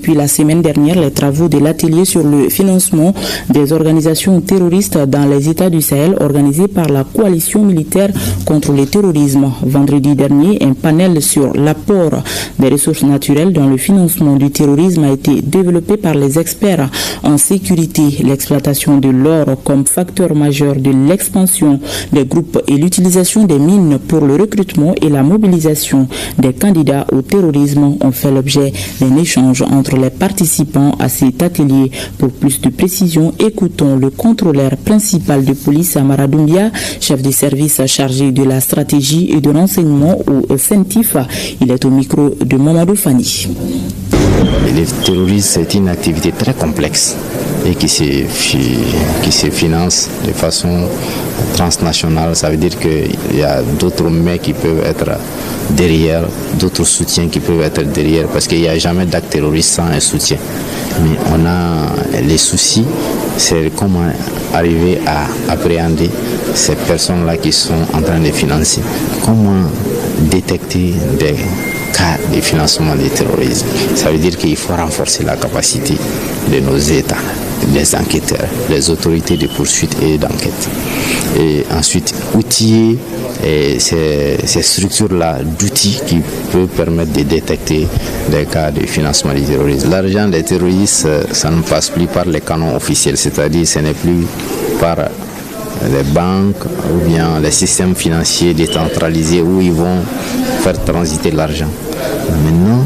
depuis la semaine dernière les travaux de l'atelier sur le financement des organisations terroristes dans les États du Sahel organisé par la coalition militaire contre le terrorisme. Vendredi dernier, un panel sur l'apport des ressources naturelles dans le financement du terrorisme a été développé par les experts en sécurité, l'exploitation de l'or comme facteur majeur de l'expansion des groupes et l'utilisation des mines pour le recrutement et la mobilisation des candidats au terrorisme ont fait l'objet d'un échange entre les participants à cet atelier. Pour plus de précision, écoutons le contrôleur principal de police Amara Doumbia, chef de service chargé de la stratégie et de renseignement au CENTIF. Il est au micro de Mamadou Fani. Le terrorisme, c'est une activité très complexe et qui se finance de façon transnationale. Ça veut dire qu'il y a d'autres mains qui peuvent être derrière, d'autres soutiens qui peuvent être derrière, parce qu'il n'y a jamais d'acte terroriste sans un soutien. Mais on a les soucis, c'est comment arriver à appréhender ces personnes-là qui sont en train de financer. Comment détecter des cas de financement du terrorisme. Ça veut dire qu'il faut renforcer la capacité de nos États, les enquêteurs, les autorités de poursuite et d'enquête. Et ensuite, outiller ces structures-là d'outils qui peuvent permettre de détecter des cas de financement du terrorisme. L'argent des terroristes, ça ne passe plus par les canaux officiels, c'est-à-dire ce n'est plus par les banques ou bien les systèmes financiers décentralisés où ils vont faire transiter l'argent. Maintenant,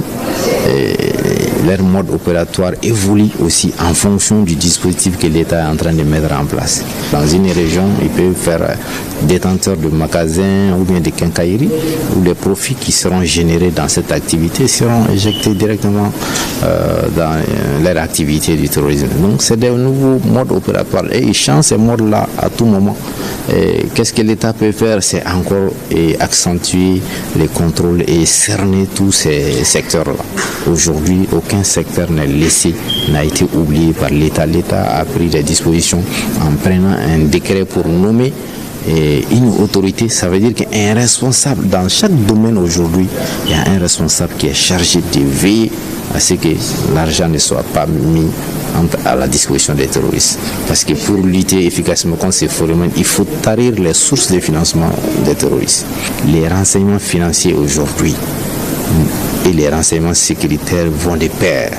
leur mode opératoire évolue aussi en fonction du dispositif que l'État est en train de mettre en place. Dans une région, ils peuvent faire détenteurs de magasins ou bien de quincailleries, où les profits qui seront générés dans cette activité seront injectés directement dans leur activité du terrorisme. Donc c'est des nouveaux modes opératoires et ils changent ces modes-là à tout moment. Qu'est-ce que l'État peut faire? C'est encore accentuer les contrôles et cerner tous ces secteurs-là. Aujourd'hui, aucun secteur n'est laissé, n'a été oublié par l'État. L'État a pris des dispositions en prenant un décret pour nommer une autorité. Ça veut dire qu'un responsable dans chaque domaine aujourd'hui, il y a un responsable qui est chargé de veiller à ce que l'argent ne soit pas mis à la disposition des terroristes. Parce que pour lutter efficacement contre ces phénomènes, il faut tarir les sources de financement des terroristes. Les renseignements financiers aujourd'hui et les renseignements sécuritaires vont de pair.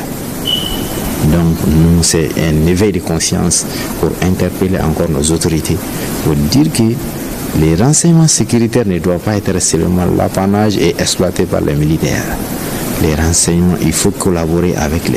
Donc nous, c'est un éveil de conscience pour interpeller encore nos autorités, pour dire que les renseignements sécuritaires ne doivent pas être seulement l'apanage et exploité par les militaires. Les renseignements, il faut collaborer avec les